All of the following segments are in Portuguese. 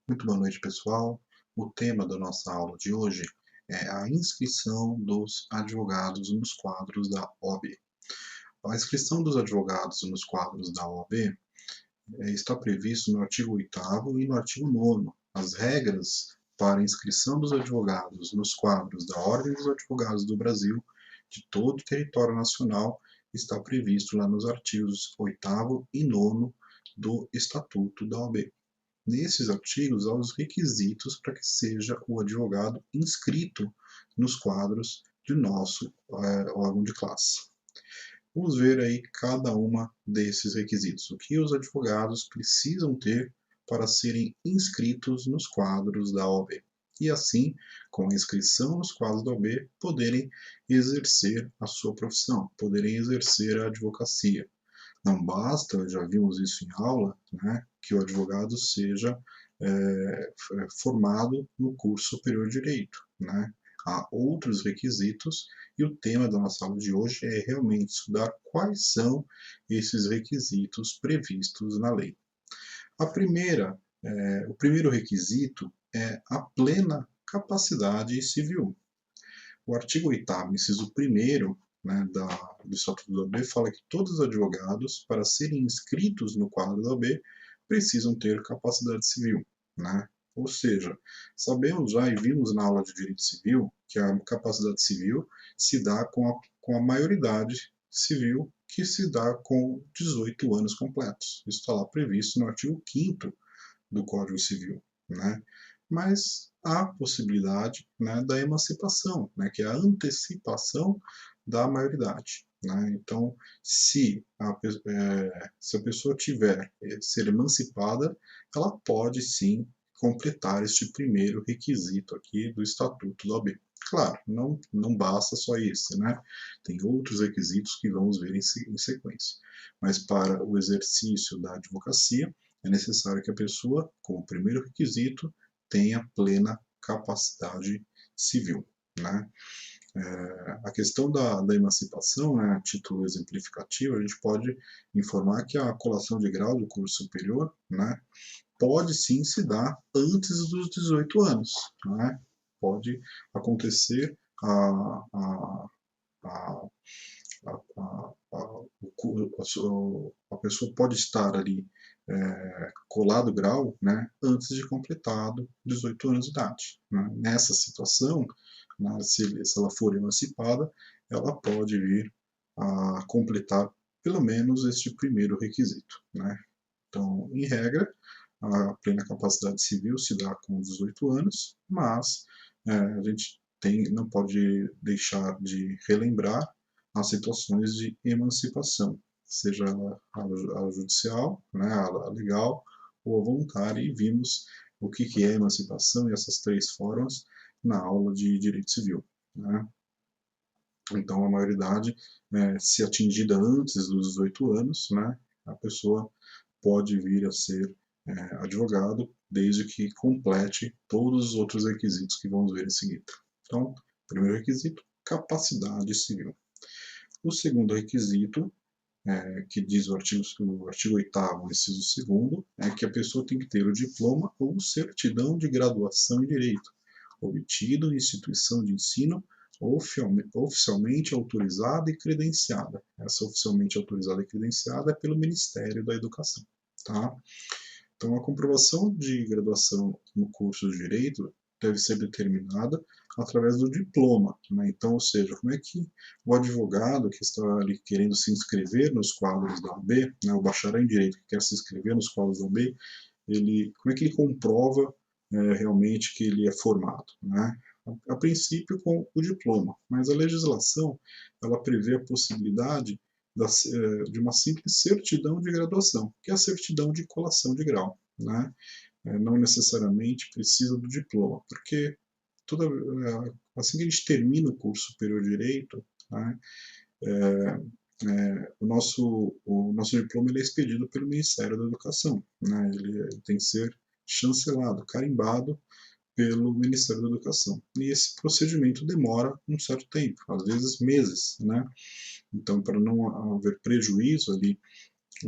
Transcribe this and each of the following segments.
Muito boa noite, pessoal. O tema da nossa aula de hoje é a inscrição dos advogados nos quadros da OAB. A inscrição dos advogados nos quadros da OAB está previsto no artigo 8º e no artigo 9º. As regras para a inscrição dos advogados nos quadros da Ordem dos Advogados do Brasil, de todo o território nacional, está previsto lá nos artigos 8º e 9º do Estatuto da OAB. Nesses artigos, há os requisitos para que seja o advogado inscrito nos quadros de nosso órgão de classe. Vamos ver aí cada uma desses requisitos. O que os advogados precisam ter para serem inscritos nos quadros da OAB. E assim, com a inscrição nos quadros da OAB, poderem exercer a sua profissão, poderem exercer a advocacia. Não basta, já vimos isso em aula, né, que o advogado seja formado no curso superior de direito, né? Há outros requisitos e o tema da nossa aula de hoje é realmente estudar quais são esses requisitos previstos na lei. O primeiro requisito é a plena capacidade civil. O artigo 8º, inciso 1º, né, do Estatuto da OAB, fala que todos os advogados, para serem inscritos no quadro da OAB, precisam ter capacidade civil, né? Ou seja, sabemos já e vimos na aula de direito civil que a capacidade civil se dá com a maioridade civil, que se dá com 18 anos completos. Isso está lá previsto no artigo 5º do Código Civil, né? Mas há possibilidade, né, da emancipação, né, que é a antecipação da maioridade, né? Então, se a pessoa tiver ser emancipada, ela pode sim completar este primeiro requisito aqui do Estatuto da OAB. Claro, não basta só esse, né? Tem outros requisitos que vamos ver em sequência. Mas para o exercício da advocacia, é necessário que a pessoa, como primeiro requisito, tenha plena capacidade civil, né? A questão da emancipação, né, a título exemplificativo, a gente pode informar que a colação de grau do curso superior, né, pode sim se dar antes dos 18 anos, né? Pode acontecer a, a pessoa pode estar ali colado grau, né, antes de completado 18 anos de idade, né? Nessa situação, né, se ela for emancipada, ela pode vir a completar pelo menos este primeiro requisito, né? Então, em regra, a plena capacidade civil se dá com 18 anos, mas a gente não pode deixar de relembrar as situações de emancipação, seja a judicial, né, a legal ou a voluntária, e vimos o que é emancipação e essas três formas na aula de direito civil, né? Então, a maioridade, se atingida antes dos 18 anos, né, a pessoa pode vir a ser advogado, desde que complete todos os outros requisitos que vamos ver em seguida. Então, primeiro requisito, capacidade civil. O segundo requisito, que diz o artigo 8º, inciso 2º, é que a pessoa tem que ter o diploma ou certidão de graduação em direito, obtido em instituição de ensino oficialmente autorizada e credenciada. Essa oficialmente autorizada e credenciada é pelo Ministério da Educação, tá? Então, a comprovação de graduação no curso de Direito deve ser determinada através do diploma, né? Então, ou seja, como é que o advogado que está ali querendo se inscrever nos quadros da OAB, né, o bacharel em Direito que quer se inscrever nos quadros da OAB, como é que ele comprova realmente que ele é formado, né? A princípio com o diploma, mas a legislação ela prevê a possibilidade de uma simples certidão de graduação, que é a certidão de colação de grau, né? Não necessariamente precisa do diploma, porque assim que a gente termina o curso superior de direito, né, o nosso diploma ele é expedido pelo Ministério da Educação, né? Ele tem que ser chancelado, carimbado pelo Ministério da Educação. E esse procedimento demora um certo tempo, às vezes meses, né? Então, para não haver prejuízo ali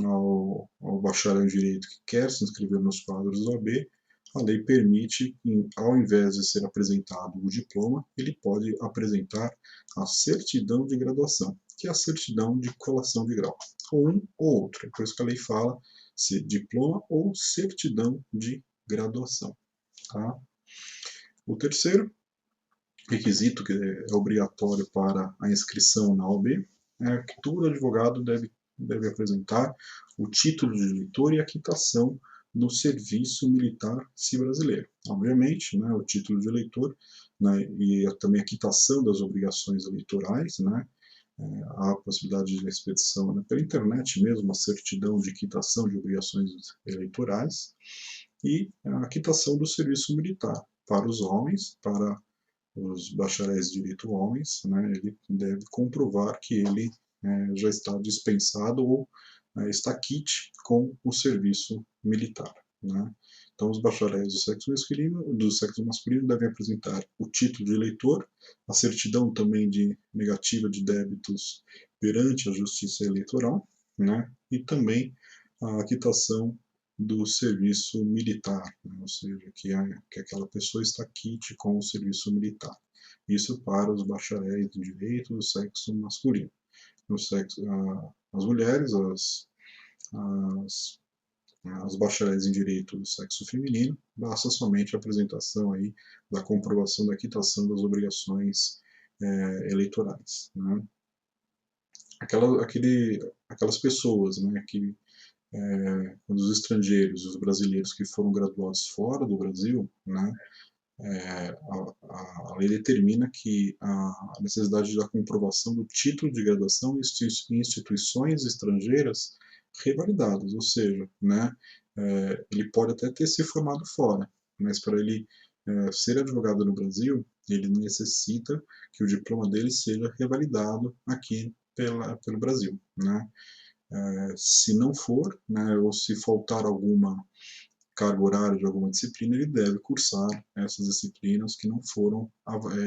ao bacharel em Direito que quer se inscrever nos quadros da OAB, a lei permite, ao invés de ser apresentado o diploma, ele pode apresentar a certidão de graduação, que é a certidão de colação de grau, ou um ou outro. É por isso que a lei fala se diploma ou certidão de graduação. Tá? O terceiro requisito que é obrigatório para a inscrição na OAB é que todo advogado deve apresentar o título de eleitor e a quitação do serviço militar se brasileiro. Obviamente, né, o título de eleitor, né, e também a quitação das obrigações eleitorais, né, há a possibilidade de expedição, né, pela internet mesmo, a certidão de quitação de obrigações eleitorais e a quitação do serviço militar para os homens, para os bacharéis de direito homens, né, ele deve comprovar que ele já está dispensado ou está quite com o serviço militar. Né? Então, os bacharéis do sexo masculino devem apresentar o título de eleitor, a certidão também de negativa de débitos perante a Justiça Eleitoral, né? E também a quitação do serviço militar, né? Ou seja, que aquela pessoa está quite com o serviço militar. Isso para os bacharéis de direito do sexo masculino. No sexo, as mulheres, as bacharéis em direito do sexo feminino, basta somente a apresentação aí da comprovação da quitação das obrigações eleitorais. Né? Aquelas pessoas, né, que os estrangeiros, os brasileiros que foram graduados fora do Brasil, né, a lei determina que a necessidade da comprovação do título de graduação em instituições estrangeiras revalidadas, ou seja, né, ele pode até ter se formado fora, mas para ele ser advogado no Brasil, ele necessita que o diploma dele seja revalidado aqui pelo Brasil. Né? Se não for, né, ou se faltar alguma carga horária de alguma disciplina, ele deve cursar essas disciplinas que não foram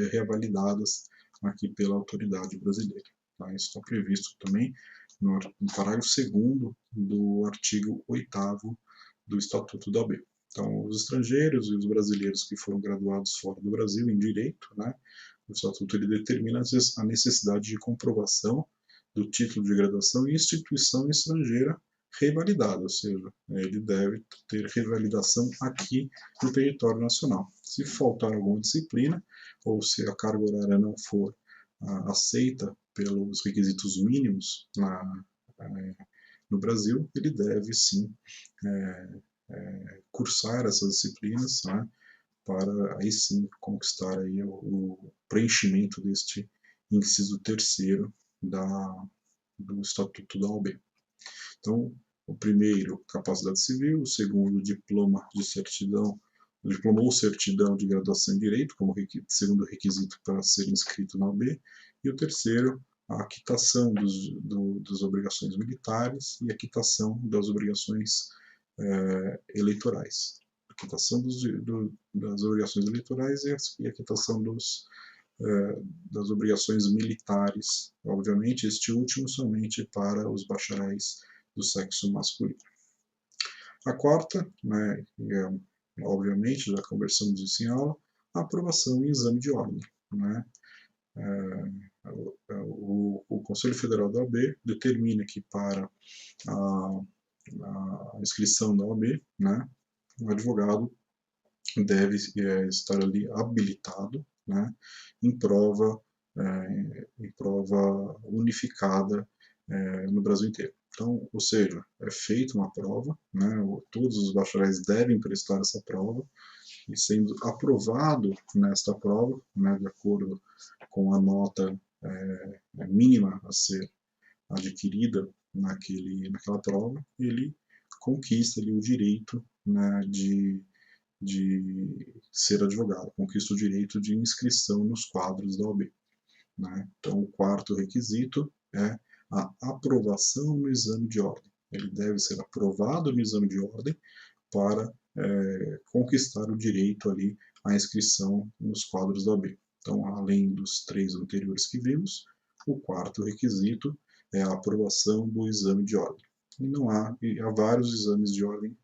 reavalidadas aqui pela autoridade brasileira. Tá? Isso está previsto também no parágrafo 2º do artigo 8º do Estatuto da OAB. Então, os estrangeiros e os brasileiros que foram graduados fora do Brasil em direito, né, o Estatuto ele determina a necessidade de comprovação do título de graduação em instituição estrangeira revalidado, ou seja, ele deve ter revalidação aqui no território nacional. Se faltar alguma disciplina, ou se a carga horária não for aceita pelos requisitos mínimos no Brasil, ele deve sim cursar essas disciplinas, né, para aí sim conquistar aí o preenchimento deste inciso 3º do Estatuto da OAB. Então, o primeiro, capacidade civil, o segundo, diploma ou certidão de graduação em direito, como segundo requisito para ser inscrito na OAB, e o terceiro, a quitação das obrigações militares e a quitação das obrigações eleitorais. A quitação das obrigações eleitorais e a quitação das obrigações militares, obviamente, este último somente para os bacharéis do sexo masculino. A quarta, né, obviamente, já conversamos isso em aula, a aprovação em exame de ordem. Né? O Conselho Federal da OAB determina que para a inscrição da OAB, né, o advogado deve estar ali habilitado, né, em prova unificada no Brasil inteiro. Então, ou seja, é feita uma prova, né, todos os bacharéis devem prestar essa prova, e sendo aprovado nesta prova, né, de acordo com a nota mínima a ser adquirida naquela prova, ele conquista ali, o direito, né, de ser advogado, conquista o direito de inscrição nos quadros da OAB. Né? Então, o quarto requisito é a aprovação no exame de ordem. Ele deve ser aprovado no exame de ordem para conquistar o direito ali à inscrição nos quadros da OAB. Então, além dos 3 anteriores que vimos, o quarto requisito é a aprovação do exame de ordem. E há vários exames de ordem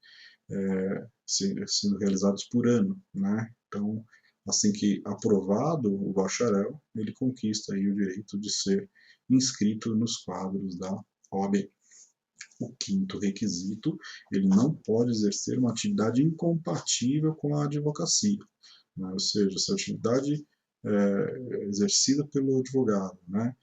sendo realizados por ano, né? Então, assim que aprovado o bacharel, ele conquista aí o direito de ser inscrito nos quadros da OAB. O quinto requisito, ele não pode exercer uma atividade incompatível com a advocacia, né? Ou seja, se a atividade exercida pelo advogado, né,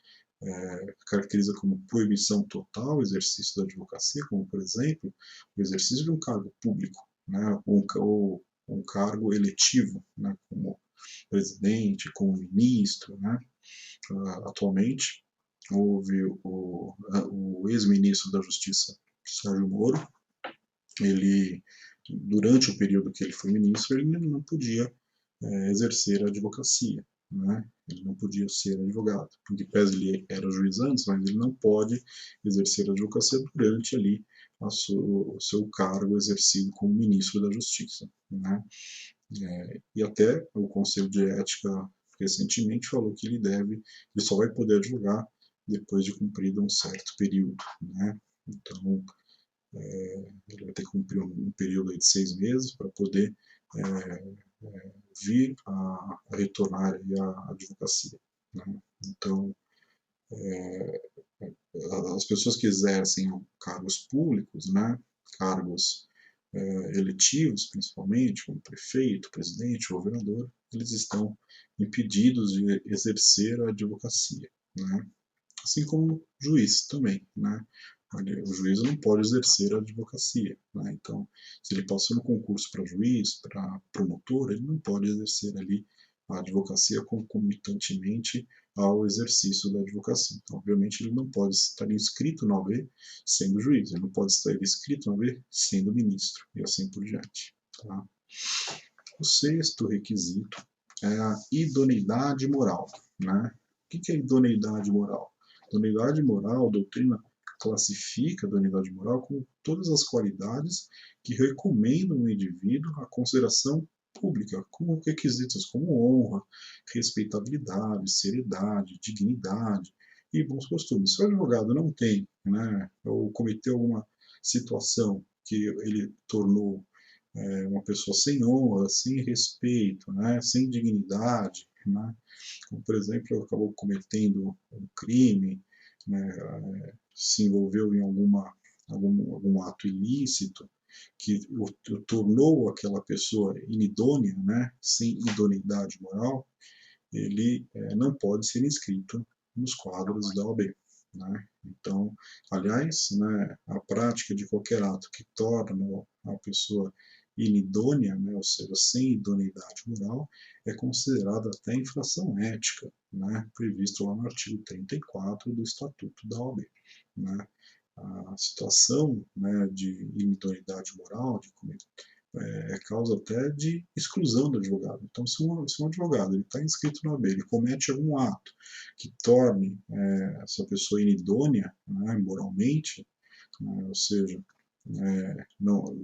caracteriza como proibição total o exercício da advocacia, como, por exemplo, o exercício de um cargo público, né, ou um cargo eletivo, né, como presidente, como ministro, né. Atualmente, houve o ex-ministro da Justiça, Sérgio Moro. Ele, durante o período que ele foi ministro, ele não podia exercer a advocacia, né? Ele não podia ser advogado. Em que pese ele era juiz antes, mas ele não pode exercer a advocacia durante ali o seu cargo exercido como ministro da Justiça, né? E até o Conselho de Ética recentemente falou que ele só vai poder advogar depois de cumprido um certo período, né? Então, ele vai ter que cumprir um período aí de 6 meses para poder vir a retornar à advocacia, né? Então, as pessoas que exercem cargos públicos, né, cargos eletivos, principalmente, como prefeito, presidente, governador, eles estão impedidos de exercer a advocacia, né? Assim como o juiz também, né? O juiz não pode exercer a advocacia, né? Então, se ele passou no concurso para juiz, para promotor, ele não pode exercer ali a advocacia concomitantemente ao exercício da advocacia. Então, obviamente, ele não pode estar inscrito na OAB sendo juiz, ele não pode estar inscrito na OAB sendo ministro, e assim por diante. Tá? O sexto requisito é a idoneidade moral, né? O que é idoneidade moral? Idoneidade moral, a doutrina classifica a idoneidade moral como todas as qualidades que recomendam o indivíduo à consideração pública, como requisitos como honra, respeitabilidade, seriedade, dignidade e bons costumes. Se o advogado não tem, né, ou cometeu alguma situação que ele tornou uma pessoa sem honra, sem respeito, né, sem dignidade, né, como, por exemplo, acabou cometendo um crime, né, se envolveu em algum ato ilícito que o tornou aquela pessoa inidônea, né, sem idoneidade moral, ele não pode ser inscrito nos quadros da OAB. Né? Então, aliás, né, a prática de qualquer ato que torna a pessoa inidônea, né, ou seja, sem idoneidade moral, é considerada até infração ética, né, previsto lá no artigo 34 do Estatuto da OAB. Né? A situação, né, de inidoneidade moral, é causa até de exclusão do advogado. Então, se um advogado está inscrito na OAB, ele comete algum ato que torne essa pessoa inidônea, né, moralmente, né, ou seja,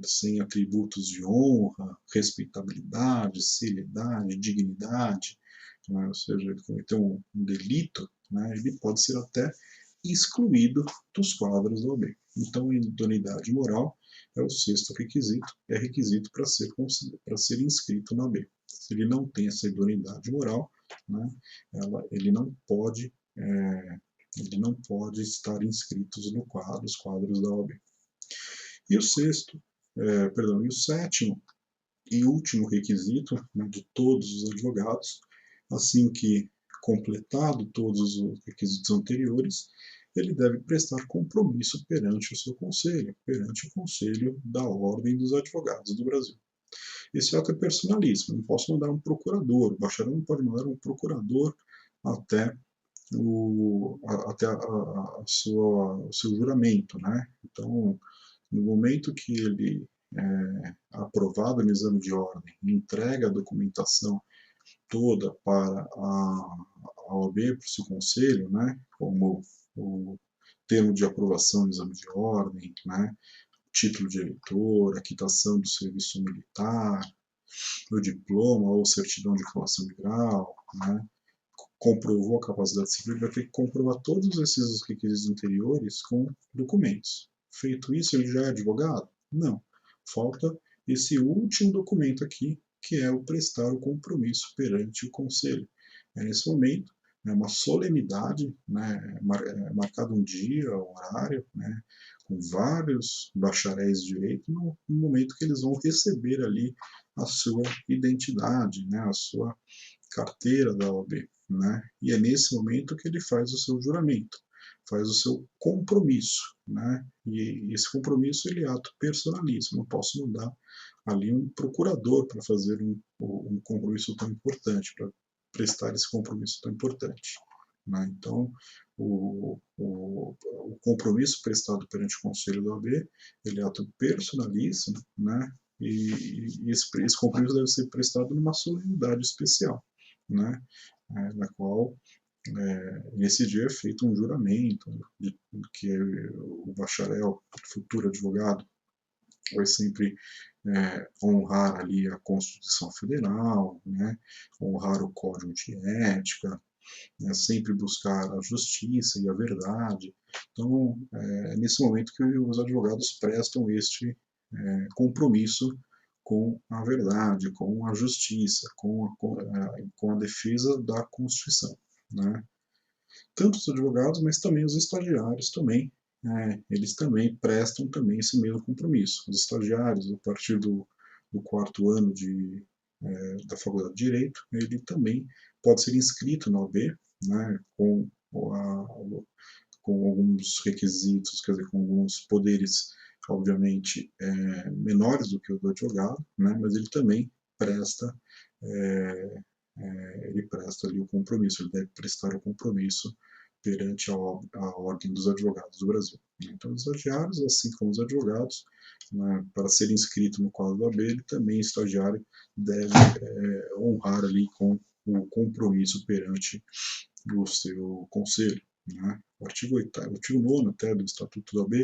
sem atributos de honra, respeitabilidade, seriedade, dignidade, né, ou seja, ele cometeu um delito, né, ele pode ser até excluído dos quadros da OAB. Então, a idoneidade moral é o sexto requisito, é requisito para ser inscrito na OAB. Se ele não tem essa idoneidade moral, né, ele não pode estar inscrito nos quadros da OAB. E o sétimo e último requisito, né, de todos os advogados, assim que completado todos os requisitos anteriores, ele deve prestar compromisso perante o seu conselho, perante o Conselho da Ordem dos Advogados do Brasil. Esse ato é personalíssimo, não posso mandar um procurador, o bacharel não pode mandar um procurador até o seu juramento, né? Então, no momento que ele é aprovado no exame de ordem, entrega a documentação toda para a OAB, para o seu conselho, né, como o termo de aprovação do exame de ordem, né, título de eleitor, a quitação do serviço militar, o diploma ou certidão de formação de grau, né, comprovou a capacidade civil, vai ter que comprovar todos esses requisitos anteriores com documentos. Feito isso, ele já é advogado? Não. Falta esse último documento aqui, que é o prestar o compromisso perante o Conselho. Nesse momento, é uma solenidade, né, marcado um dia, um horário, né, com vários bacharéis de direito, no momento que eles vão receber ali a sua identidade, né, a sua carteira da OAB, né, e é nesse momento que ele faz o seu juramento, faz o seu compromisso, né, e esse compromisso ele é ato personalíssimo, não posso mandar ali um procurador para fazer um compromisso tão importante, para prestar esse compromisso tão importante. Né? Então, o compromisso prestado perante o Conselho da OAB, ele é ato personalíssimo, né? E esse compromisso deve ser prestado numa solenidade especial, né? Na qual nesse dia é feito um juramento de que o bacharel, futuro advogado, vai sempre honrar ali a Constituição Federal, né, honrar o Código de Ética, né, sempre buscar a justiça e a verdade. Então, é nesse momento que os advogados prestam este compromisso com a verdade, com a justiça, com a defesa da Constituição. Né? Tanto os advogados, mas também os estagiários também, eles também prestam também esse mesmo compromisso. Os estagiários, a partir do quarto ano da Faculdade de Direito, ele também pode ser inscrito na OAB, né, com alguns requisitos, quer dizer, com alguns poderes, obviamente, menores do que o do advogado, né, mas ele também presta ele presta ali o compromisso, ele deve prestar o compromisso perante a Ordem dos Advogados do Brasil. Então, os estagiários, assim como os advogados, né, para ser inscrito no quadro da OAB, ele também, estagiário, deve honrar ali com o compromisso perante o seu conselho. Né? O artigo 8º, o artigo 9º até do Estatuto da OAB,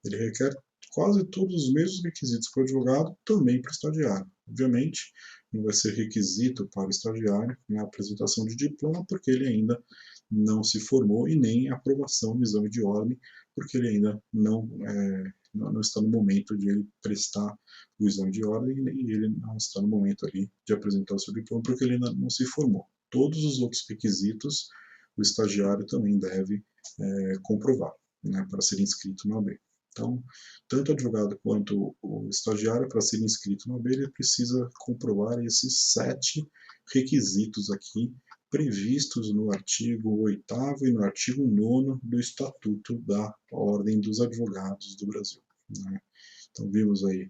ele requer quase todos os mesmos requisitos para o advogado, também para o estagiário. Obviamente, não vai ser requisito para o estagiário a apresentação de diploma, porque ele ainda não se formou, e nem a aprovação do exame de ordem, porque ele ainda não está no momento de ele prestar o exame de ordem, e ele não está no momento ali de apresentar o seu diploma, porque ele ainda não se formou. Todos os outros requisitos o estagiário também deve comprovar, né, para ser inscrito na OAB. Então, tanto o advogado quanto o estagiário, para ser inscrito na OAB, ele precisa comprovar esses 7 requisitos aqui, previstos no artigo 8º e no artigo 9º do Estatuto da Ordem dos Advogados do Brasil. Né? Então, vimos aí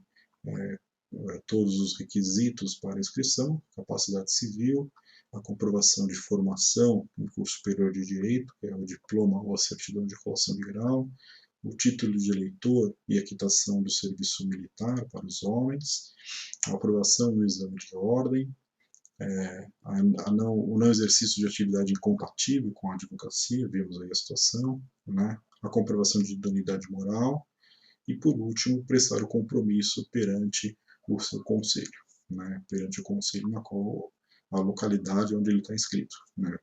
todos os requisitos para inscrição: capacidade civil, a comprovação de formação em curso superior de direito, que é o diploma ou a certidão de colação de grau, o título de eleitor e a quitação do serviço militar para os homens, a aprovação do exame de ordem, o não exercício de atividade incompatível com a advocacia, vimos aí a situação, né? A comprovação de idoneidade moral e, por último, prestar o compromisso perante o seu conselho, né? Perante o conselho na qual a localidade onde ele está inscrito. Né?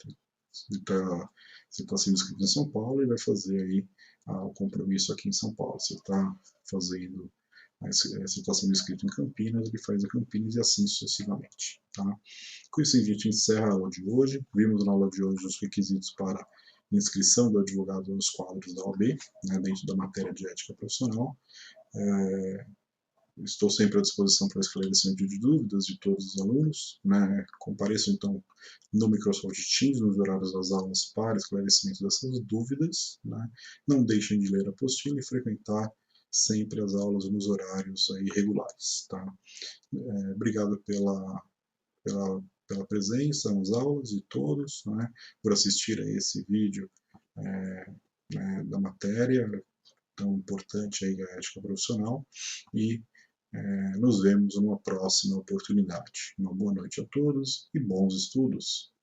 Se está sendo inscrito em São Paulo, ele vai fazer aí o compromisso aqui em São Paulo. Se está fazendo, se está sendo inscrito em Campinas, ele faz em Campinas e assim sucessivamente. Tá? Com isso, a gente encerra a aula de hoje. Vimos na aula de hoje os requisitos para inscrição do advogado nos quadros da OAB, né, dentro da matéria de ética profissional. Estou sempre à disposição para esclarecimento de dúvidas de todos os alunos. Né? Compareçam, então, no Microsoft Teams, nos horários das aulas, para esclarecimento dessas dúvidas. Né? Não deixem de ler a apostila e frequentar sempre as aulas nos horários aí regulares. Tá? Obrigado pela presença nas aulas de todos, né? Por assistir a esse vídeo da matéria tão importante aí, a ética profissional, e nos vemos numa próxima oportunidade. Uma boa noite a todos e bons estudos.